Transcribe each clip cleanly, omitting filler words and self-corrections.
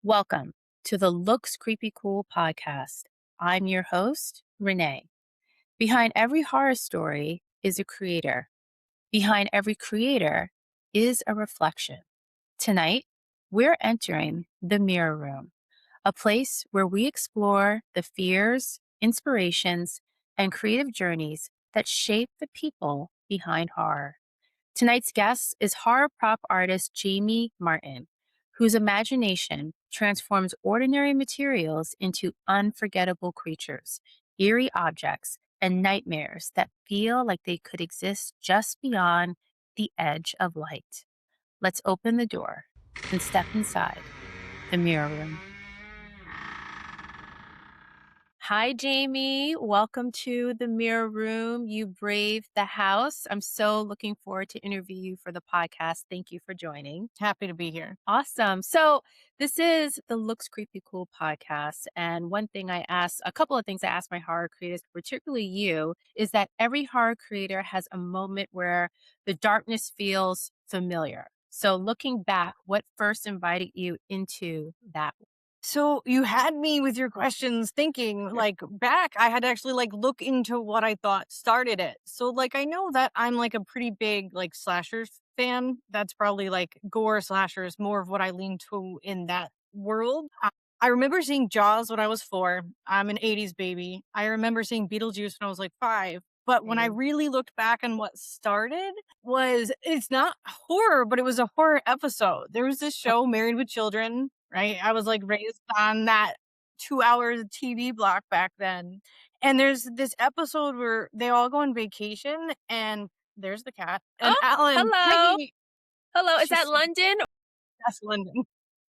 Welcome to the Looks Creepy Cool podcast. I'm your host, Renee. Behind every horror story is a creator. Behind every creator is a reflection. Tonight, we're entering the mirror room, a place where we explore the fears, inspirations, and creative journeys that shape the people behind horror. Tonight's guest is horror prop artist Jamie Martin, whose imagination transforms ordinary materials into unforgettable creatures, eerie objects, and nightmares that feel like they could exist just beyond the edge of light. Let's open the door and step inside the mirror room. Hi, Jamie. Welcome to the Mirror Room. You braved the house. I'm so looking forward to interview you for the podcast. Thank you for joining. Happy to be here. Awesome. So this is the Looks Creepy Cool podcast. And a couple of things I ask my horror creators, particularly you, is that every horror creator has a moment where the darkness feels familiar. So looking back, what first invited you into that? So you had me with your questions thinking back, I had to actually look into what I thought started it. So I know that I'm a pretty big slasher fan. That's probably gore slashers, more of what I lean to in that world. I remember seeing Jaws when I was 4. I'm an 80s baby. I remember seeing Beetlejuice when I was 5. But when I really looked back on what started it's not horror, but it was a horror episode. There was this show, Married with Children, right? I was raised on that 2 hours of TV block back then. And there's this episode where they all go on vacation and there's the cat. And Oh, Alan, hello. Peggy, Hello. Is she's that so London? that's London.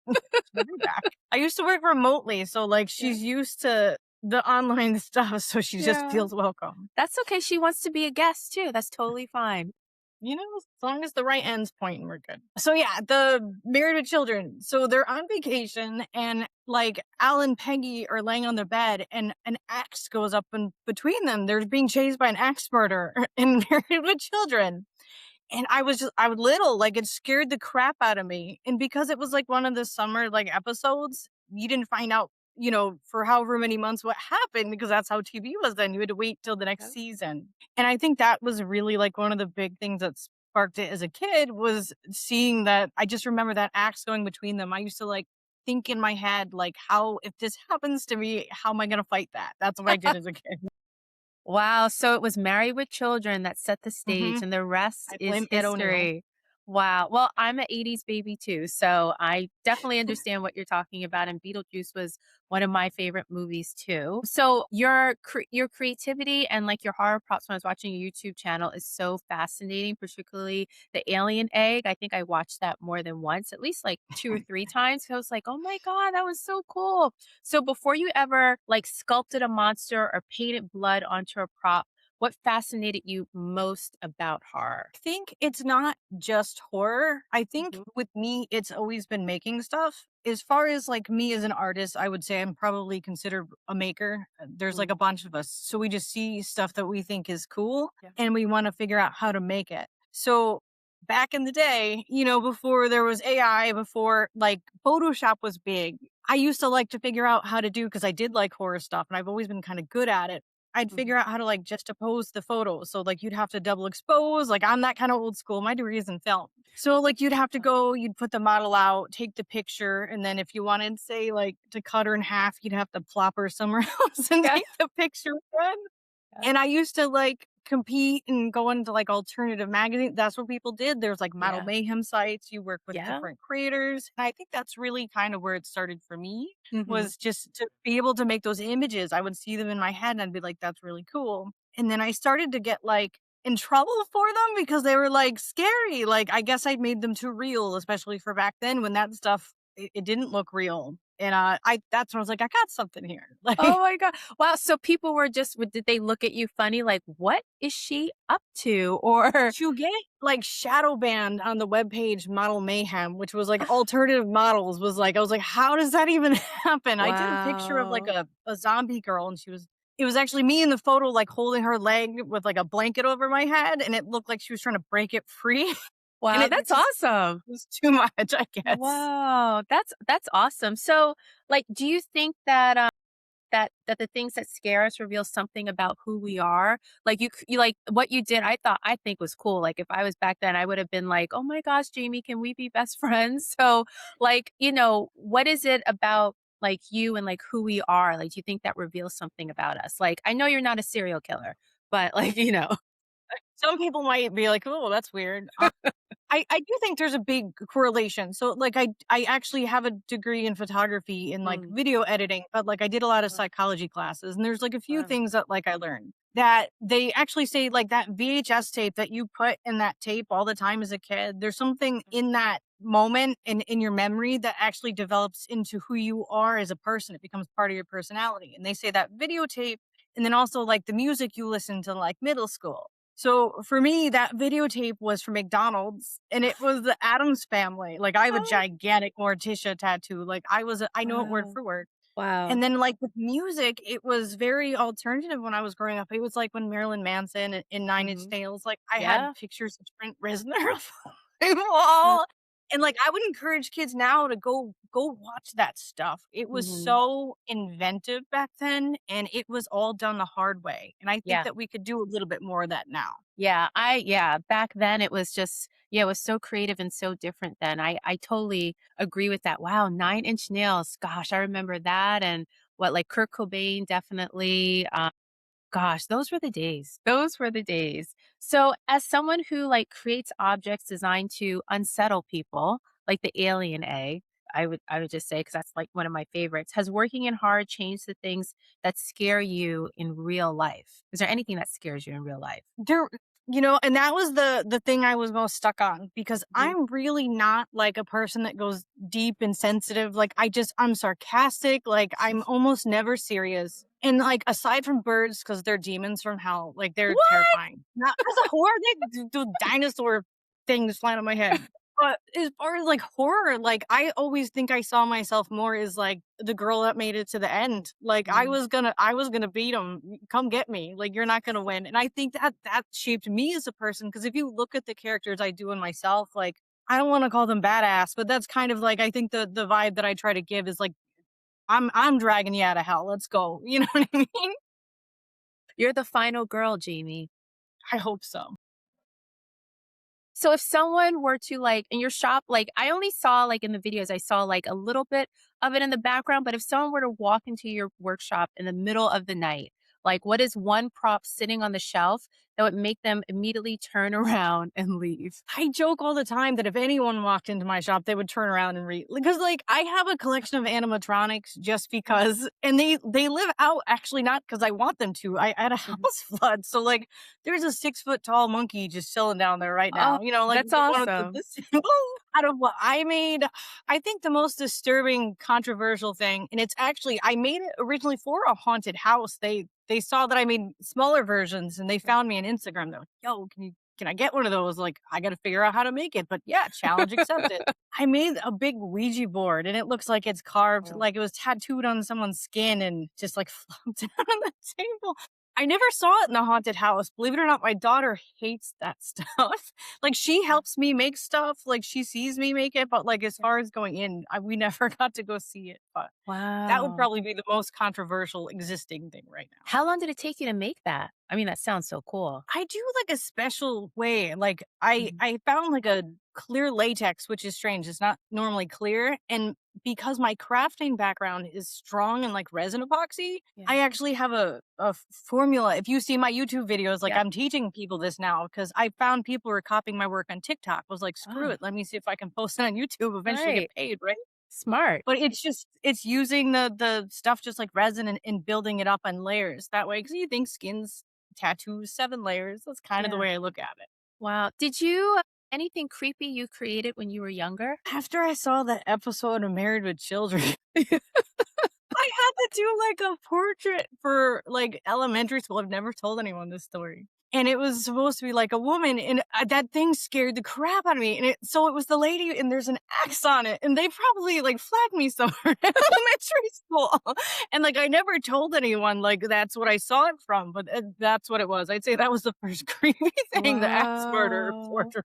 She'll be back. I used to work remotely, so she's used to the online stuff, so she just Yeah. feels welcome. That's okay. She wants to be a guest too. That's totally fine. As long as the right end's pointing, we're good. So yeah, the Married with Children. So they're on vacation and Al and Peggy are laying on their bed and an axe goes up in between them. They're being chased by an axe murderer in Married with Children. And I was little, it scared the crap out of me. And because it was one of the summer episodes, you didn't find out, for however many months what happened because that's how TV was then. You had to wait till the next season. And I think that was really one of the big things that sparked it as a kid was seeing that. I just remember that axe going between them. I used to think in my head, how, if this happens to me, how am I going to fight that? That's what I did as a kid. Wow. So it was Married with Children that set the stage and the rest I is blame Ed O'Neill. history. Wow. Well, I'm an 80s baby too, so I definitely understand what you're talking about. And Beetlejuice was one of my favorite movies too. So your creativity and your horror props when I was watching your YouTube channel is so fascinating, particularly the alien egg. I think I watched that more than once, at least 2 or 3 times. I was like, oh my God, that was so cool. So before you ever sculpted a monster or painted blood onto a prop, what fascinated you most about horror? I think it's not just horror. I think with me, it's always been making stuff. As far as me as an artist, I would say I'm probably considered a maker. There's a bunch of us. So we just see stuff that we think is cool and we want to figure out how to make it. So back in the day, before there was AI, before Photoshop was big, I used to like to figure out how to do, because I did like horror stuff and I've always been kind of good at it. I'd figure out how to juxtapose the photos. So you'd have to double expose. I'm that kind of old school. My degree is in film. So you'd have to go, you'd put the model out, take the picture. And then if you wanted, say, to cut her in half, you'd have to plop her somewhere else and take the picture again. And I used to compete and go into alternative magazine. That's what people did. There's model mayhem sites. You work with different creators. And I think that's really kind of where it started for me, was just to be able to make those images. I would see them in my head and I'd be like, that's really cool. And then I started to get in trouble for them because they were scary. I guess I made them too real, especially for back then when that stuff, it didn't look real. And that's when I was like, I got something here. Oh my God. Wow. So people were did they look at you funny? What is she up to? Or to get shadow banned on the webpage Model Mayhem, which was alternative models, was I was like, how does that even happen? Wow. I did a picture of a zombie girl and it was actually me in the photo, holding her leg with a blanket over my head. And it looked like she was trying to break it free. And Wow, it that's just awesome. was too much, I guess. Wow, that's awesome. So, like, do you think that that the things that scare us reveal something about who we are? Like you like what you did, I think was cool. Like if I was back then, I would have been like, "Oh my gosh, Jamie, can we be best friends?" So, like, what is it about like you and like who we are? Like, do you think that reveals something about us? Like, I know you're not a serial killer, but like, Some people might be like, "Oh, that's weird." I do think there's a big correlation. So, like, I actually have a degree in photography and, like, Mm, video editing, but, like, I did a lot of wow, psychology classes, and there's, like, a few wow. things that, like, I learned that they actually say, like, that VHS tape that you put in that tape all the time as a kid, there's something in that moment in your memory that actually develops into who you are as a person. It becomes part of your personality, and they say that videotape and then also, like, the music you listen to, like, middle school. So for me, that videotape was from McDonald's and it was the Addams Family. Like I have a Oh, gigantic Morticia tattoo. Like I know it word wow. for word. Wow. And then like with music, it was very alternative when I was growing up. It was like when Marilyn Manson and Nine Inch Mhm. Nails, like I had Yeah. pictures of Trent Reznor on my Uh, wall. And like I would encourage kids now to go watch that stuff. It was mhm. so inventive back then and it was all done the hard way. And I think Yeah. that we could do a little bit more of that now. Yeah, back then it was just yeah, it was so creative and so different then. I totally agree with that. Wow, 9 Inch Nails. Gosh, I remember that and what like Kurt Cobain definitely. Gosh, those were the days. Those were the days. So, as someone who like creates objects designed to unsettle people, like the alien egg, I would just say because that's like one of my favorites. Has working in hard changed the things that scare you in real life? Is there anything that scares you in real life? There and that was the thing I was most stuck on because Mhm. I'm really not like a person that goes deep and sensitive. Like I'm sarcastic, like I'm almost never serious. And like aside from birds, because they're demons from hell, like they're What? terrifying. Not as a horror, they do dinosaur things flying on my head. But as far as like horror, like I always think I saw myself more as like the girl that made it to the end. Like Mm, I was gonna beat him. Come get me. Like you're not gonna win. And I think that that shaped me as a person. Because if you look at the characters I do in myself, like I don't want to call them badass, but that's kind of like I think the vibe that I try to give is like I'm dragging you out of hell. Let's go. You know what I mean? you're the final girl, Jamie. I hope so. So if someone were to like in your shop, like I only saw like in the videos, I saw like a little bit of it in the background, but if someone were to walk into your workshop in the middle of the night, like what is one prop sitting on the shelf that would make them immediately turn around and leave? I joke all the time that if anyone walked into my shop, they would turn around and read because like I have a collection of animatronics just Mm, because and they live out actually not because I want them to. I had a mhm. house flood. So like there's a 6 foot tall monkey just chilling down there right Oh, now. Like that's one of awesome. the symbol out of what I made. I think the most disturbing, controversial thing, and it's actually I made it originally for a haunted house. They saw that I made smaller versions and they Mm. found me on Instagram. They're like, yo, can I get one of those? Like, I got to figure out how to make it. But yeah, challenge accepted. I made a big Ouija board and it looks like it's carved, Oh, like it was tattooed on someone's skin and just like flopped down on the table. I never saw it in the haunted house. Believe it or not, my daughter hates that stuff. Like, she mm, helps me make stuff. Like, she sees me make it. But, like, as yeah. far as going in, we never got to go see it. But that would Wow. probably be the most controversial existing thing right now. How long did it take you to make that? I mean, that sounds so cool. I do like a special way. Like I Mhm. I found like a clear latex, which is strange. It's not normally clear. And because my crafting background is strong in like resin epoxy, Yeah. I actually have a formula. If you see my YouTube videos, like Yeah. I'm teaching people this now because I found people were copying my work on TikTok. Was like, screw Ah, it. Let me see if I can post it on YouTube, eventually get right. paid, right? Smart. But it's using the stuff just like resin and building it up on layers that way, because you think skins, tattoos, 7 layers, that's kind of the Yeah. way I look at it. Wow. Did you anything creepy you created when you were younger? After I saw that episode of Married with Children, I had to do, like, a portrait for, like, elementary school. I've never told anyone this story. And it was supposed to be, like, a woman, and, that thing scared the crap out of me, and it was the lady, and there's an X on it, and they probably, like, flagged me somewhere in elementary school. And, like, I never told anyone, like, that's what I saw it from, but, that's what it was. I'd say that was the first creepy thing, the axe murder Wow. portrait.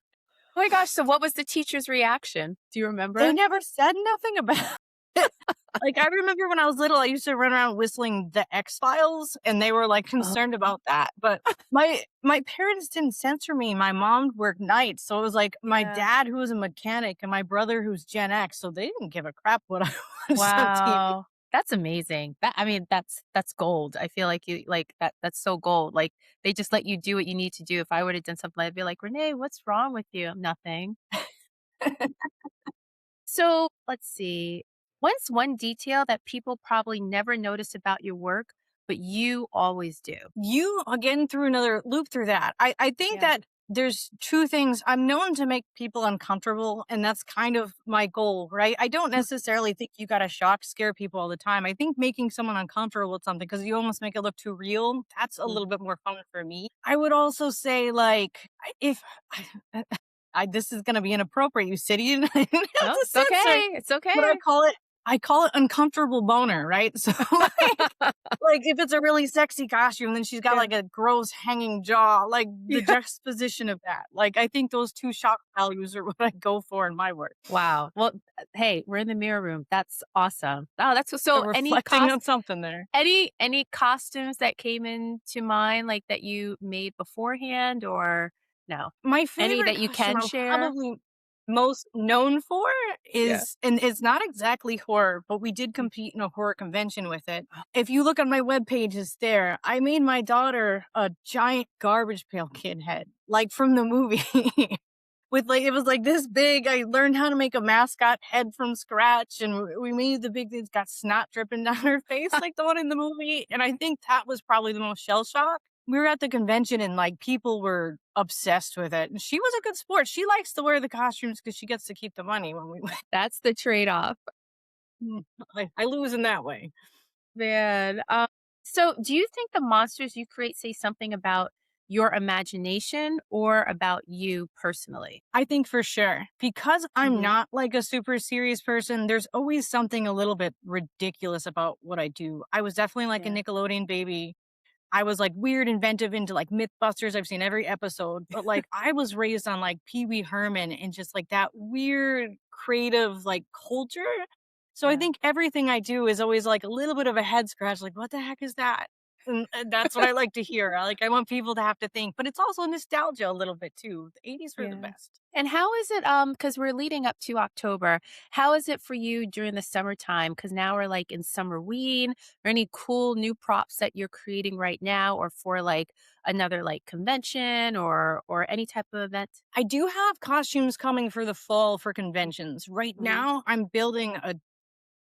my gosh, so what was the teacher's reaction? Do you They remember? never said nothing about it. Like, I remember when I was little, I used to run around whistling The X-Files, and they were, like, Oh, concerned about that, but my parents didn't censor me. My mom worked nights, so it was, like, my yeah. dad who was a mechanic and my brother who's Gen X, so they didn't give a crap what I watched on TV. Wow. That's amazing. That I mean, that's gold. I feel like you like that's so gold. Like they just let you do what you need to do. If I would have done something, I'd be like, Renee, what's wrong with you? Nothing. So let's see. What's one detail that people probably never notice about your work, but you always do? You again threw another loop through that. I think Yeah. that there's two things. I'm known to make people uncomfortable, and that's kind of my goal, right? I don't necessarily think you got to shock, scare people all the time. I think making someone uncomfortable with something because you almost make it look too real, that's a Mhm. little bit more fun for me. I would also say, like, if this is going to be inappropriate, you city, and I didn't have No, to it's censor, okay. It's but okay. I call it uncomfortable boner, right? So like, if it's a really sexy costume, then she's got, Yeah. like, a gross hanging jaw, like, the Yeah. juxtaposition of that. Like, I think those 2 shock values are what I go for in my work. Wow. Well, hey, we're in the mirror room. That's awesome. Oh, that's So so reflecting on something there. any costumes that came into mind, like, that you made beforehand or no? My Any favorite that you costume can I'm share? probably most known for Yeah. is, and it's not exactly horror, but we did compete in a horror convention with it. If you look on my webpage, it's there. I made my daughter a giant garbage pail kid head, like from the movie. With like, it was like this big. I learned how to make a mascot head from scratch, and we made the big thing's got snot dripping down her face like the one in the movie. And I think that was probably the most shell shock. We were at the convention and like people were obsessed with it. And she was a good sport. She likes to wear the costumes because she gets to keep the money when we That's the trade-off. win. I lose in that way. Man, so do you think the monsters you create say something about your imagination or about you personally? I think for sure. Because I'm Mhm. not like a super serious person, there's always something a little bit ridiculous about what I do. I was definitely like a Yeah. Nickelodeon baby. I was like weird, inventive into like Mythbusters. I've seen every episode, but like I was raised on like Pee Wee Herman and just like that weird, creative like culture. So I Yeah. think everything I do is always like a little bit of a head scratch. Like, what the heck is that? And that's what I like to hear. I want people to have to think, but it's also nostalgia a little bit too. The 80s were the Yeah. best. And how is it, because we're leading up to October, how is it for you during the summertime? Because now we're like in Summerween, or any cool new props that you're creating right now, or for like another like convention or any type of event? I do have costumes coming for the fall for conventions. Right Mhm. now, I'm building a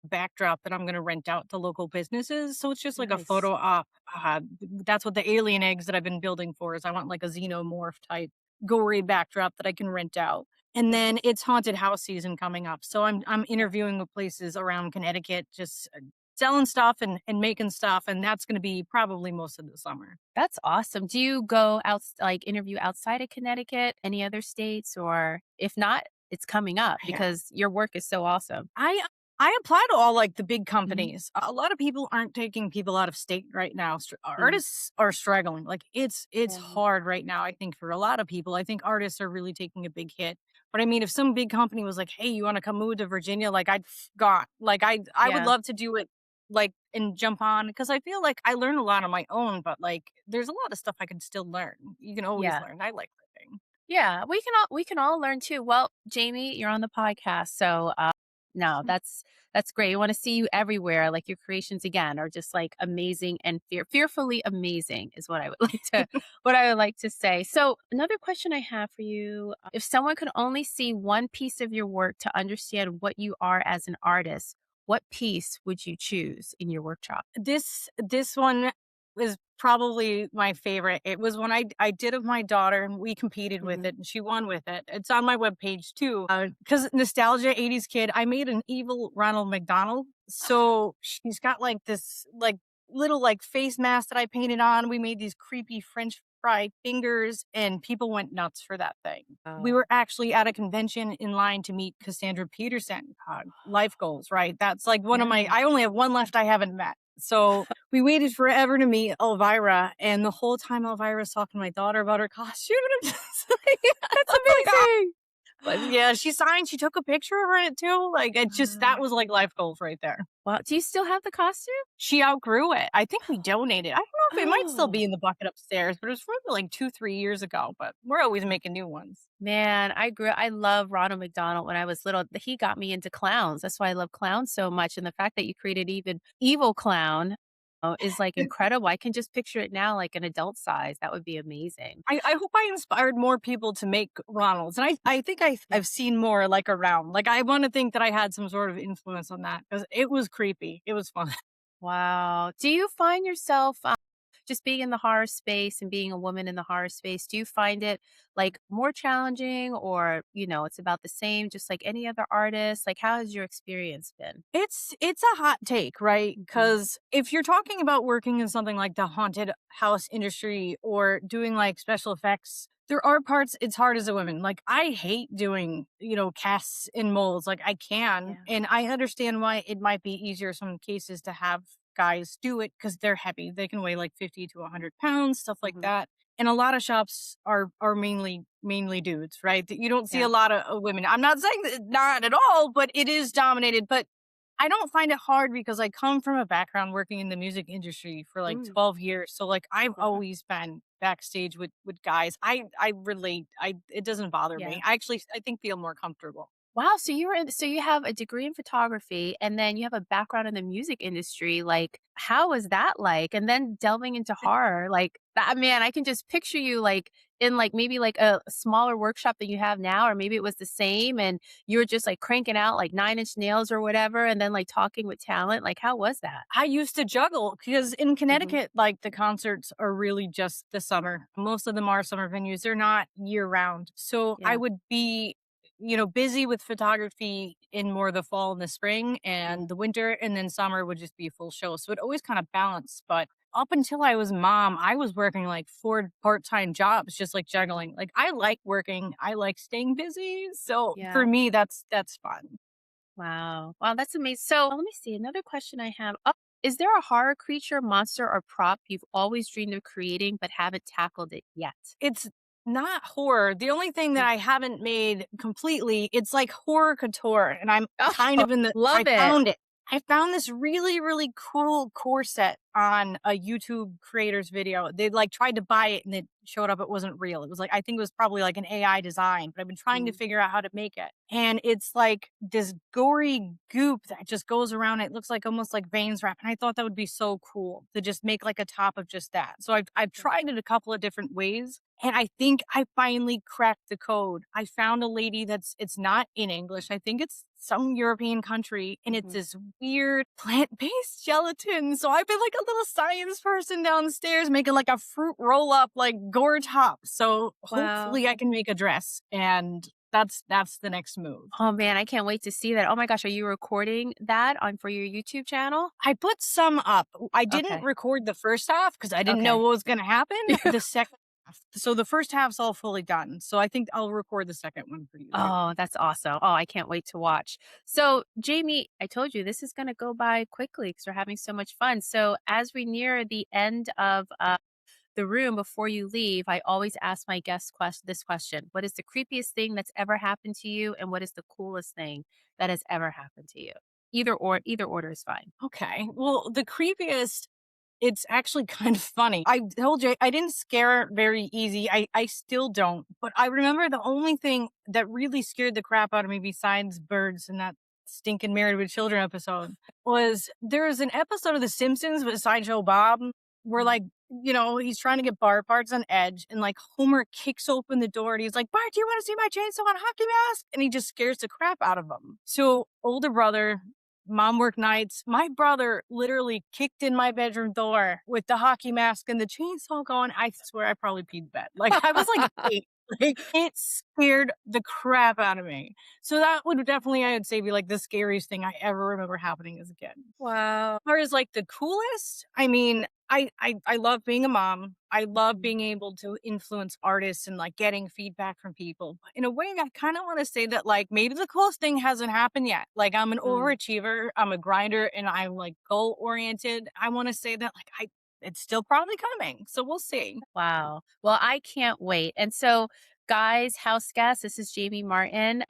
backdrop that I'm gonna rent out to local businesses. So it's just like a Nice. photo op. That's what the alien eggs that I've been building for is. I want like a xenomorph type gory backdrop that I can rent out. And Yeah. then it's haunted house season coming up. So I'm interviewing with places around Connecticut, just selling stuff and making stuff. And that's gonna be probably most of the summer. That's awesome. Do you go out like interview outside of Connecticut, any other states, or if not, it's coming up Yeah. because your work is so awesome. I apply to all like the big Mhm. companies. A lot of people aren't taking people out of state right now. Mm. Artists are struggling. Like it's Yeah. hard right now. I think for a lot of people, I think artists are really taking a big hit. But I mean, if some big company was like, "Hey, you want to come move to Virginia?" Like I'd gone. Like I would Yeah. love to do it. Like and jump on because I feel like I learn a lot on my own. But like, there's a lot of stuff I can still learn. You can always Yeah. learn. I like learning. Yeah, we can all learn too. Well, Jamie, you're on the podcast, so no, that's great. I want to see you everywhere. Like your creations again are just like amazing and fearfully amazing is what I would like to say. So another question I have for you: if someone could only see one piece of your work to understand what you are as an artist, what piece would you choose in your workshop? This one is probably my favorite. It was when I did of my daughter, and we competed with Hmm. it, and she won with it. It's on my webpage too, because nostalgia, 80s kid. I made an evil Ronald McDonald, so she's got like this like little like face mask that I painted on. We made these creepy French fry fingers, and people went nuts for that thing. We Oh, were actually at a convention in line to meet Cassandra Peterson. Life goals, right? That's like one of my. yeah. I only have one left I haven't met. So we waited forever to meet Elvira, and the whole time Elvira's talking to my daughter about her costume, and I'm just like, That's I'm like, amazing. But yeah, she signed, she took a picture of it too. Like it just that Wow. was like life goals right there. Wow. Do you still have the costume? She outgrew it. I think we donated. I don't know if it might still be Oh. in the bucket upstairs, but it was from like 2, 3 years ago. But we're always making new ones. Man, I love Ronald McDonald when I was little. He got me into clowns. That's why I love clowns so much, and the fact that you created even evil clown, is, like, incredible. I can just picture it now, like, an adult size. That would be amazing. I hope I inspired more people to make Ronalds, and I think Yeah. I've seen more, like, around. Like, I wanna think that I had some sort of influence on that because it was creepy. It was fun. Wow. Do you find yourself, just being in the horror space and being a woman in the horror space, do you find it, like, more challenging or, it's about the same, just like any other artist? Like, how has your experience been? It's a hot take, right? Mhm. Because if you're talking about working in something like the haunted house industry or doing, like, special effects, there are parts it's hard as a woman. Like, I hate doing, casts and molds, like, I can, Yeah. and I understand why it might be easier some cases to have guys do it because 'cause they're heavy. They can weigh, like, 50 to 100 pounds, stuff like Mhm. that, and a lot of shops are mainly dudes, right? That you don't see Yeah. a lot of women. I'm not saying that not at all, but it is dominated, but I don't find it hard because I come from a background working in the music industry for like Mm. 12 years. So like I've Wow. always been backstage with guys. I relate. I it doesn't bother Yeah. me. I actually I think feel more comfortable. Wow, so you have a degree in photography and then you have a background in the music industry, like, how was that like? And then delving into horror, like, that man, I can just picture you, like, in, like, maybe, like, a smaller workshop than you have now, or maybe it was the same and you were just, like, cranking out, like, Nine-Inch Nails or whatever, and then, like, talking with talent, like, how was that? I used to juggle because in Mhm. Connecticut, like the concerts are really just the summer. Most of them are summer venues. They're not year round. So I Yeah. would be, busy with photography in more the fall and the spring and Mhm. the winter, and then summer would just be a full show. So it always kind of balanced. But up until I was mom, I was working like 4 part-time jobs, just like Mhm. juggling. Like I like working, I like staying busy. So for Yeah. me, that's fun. Wow. Wow, that's amazing. So let me see. Another question I have. Oh, is there a horror creature, monster, or prop you've always dreamed of creating but haven't tackled it yet? It's not horror. The only thing that Mm. I haven't made completely, it's like horror couture, and I'm kind Oh, of in the love I it. found it. I found this really, really cool corset on a YouTube creator's video. They like tried to buy it and it showed up it wasn't real. It was like I think it was probably like an AI design, but I've been trying to Mm. figure out how to make it. And it's like this gory goop that just goes around. It looks like almost like veins wrap. And I thought that would be so cool to just make like a top of just that. So I've tried it a couple of different ways. And I think I finally cracked the code. I found a lady it's not in English. I think it's some European country and it's Mhm. this weird plant-based gelatin. So I've been like a little science person downstairs making like a fruit roll-up like gore top. So Wow. hopefully I can make a dress and that's the next move. Oh man, I can't wait to see that. Oh my gosh, are you recording that on for your YouTube channel? I put some up. I didn't Okay. record the first half because I didn't know Okay. what was gonna happen. The second half. So the first half's all fully done. So I think I'll record the second one for you too. Oh, that's awesome. Oh, I can't wait to watch. So, Jamie, I told you this is going to go by quickly because we're having so much fun. So, as we near the end of the room before you leave, I always ask my guests this question: what is the creepiest thing that's ever happened to you, and what is the coolest thing that has ever happened to you? Either order is fine. Okay. Well, the creepiest it's actually kind of funny. I told you I didn't scare her very easy. I still don't. But I remember the only thing that really scared the crap out of me besides birds and that stinking Married with Children episode was there was an episode of The Simpsons with Sideshow Bob where Mhm. like he's trying to get Bart. Bart's on edge, and like Homer kicks open the door and he's like, Bart, do you want to see my chainsaw and hockey mask? And he just scares the crap out of him. So, older brother, mom worked nights. My brother literally kicked in my bedroom door with the hockey mask and the chainsaw going. I swear I probably peed the bed. Like I was like 8. Like it scared the crap out of me. So that would definitely, I would say, be like the scariest thing I ever remember happening as a kid. Wow. Far as like the coolest, I mean, I love being a mom. I love Mhm. being able to influence artists and like getting feedback from people. But in a way, I kind of want to say that like maybe the coolest thing hasn't happened yet. Like I'm an Mm. overachiever, I'm a grinder, and I'm like goal oriented. I want to say that like I it's still probably coming. So we'll see. Wow. Well, I can't wait. And so Guys, house guests, this is Jamie Martin.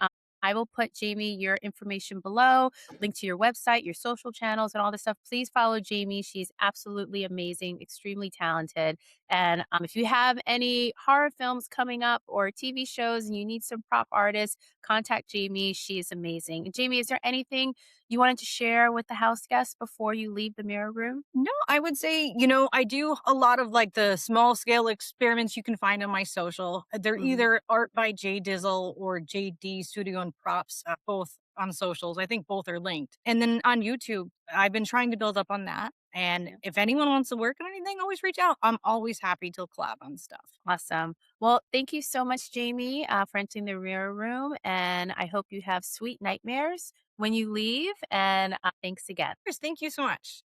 I will put, Jamie, your information below, link to your website, your social channels, and all this stuff. Please follow Jamie. She's absolutely amazing, extremely talented. And if you have any horror films coming up or TV shows and you need some prop artists, contact Jamie. She is amazing. And Jamie, is there anything you wanted to share with the house guests before you leave the mirror room? No, I would say, I do a lot of like the small scale experiments you can find on my social. They're Mhm. either Art by JDizzle or JD Studio and Props, both on socials. I think both are linked. And then on YouTube, I've been trying to build up on that. And Yeah. if anyone wants to work on anything, always reach out. I'm always happy to collab on stuff. Awesome. Well, thank you so much, Jamie, for entering the mirror room. And I hope you have sweet nightmares when you leave. And thanks again. Chris, thank you so much.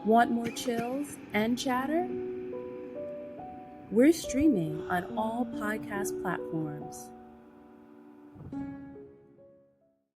Want more chills and chatter? We're streaming on all podcast platforms.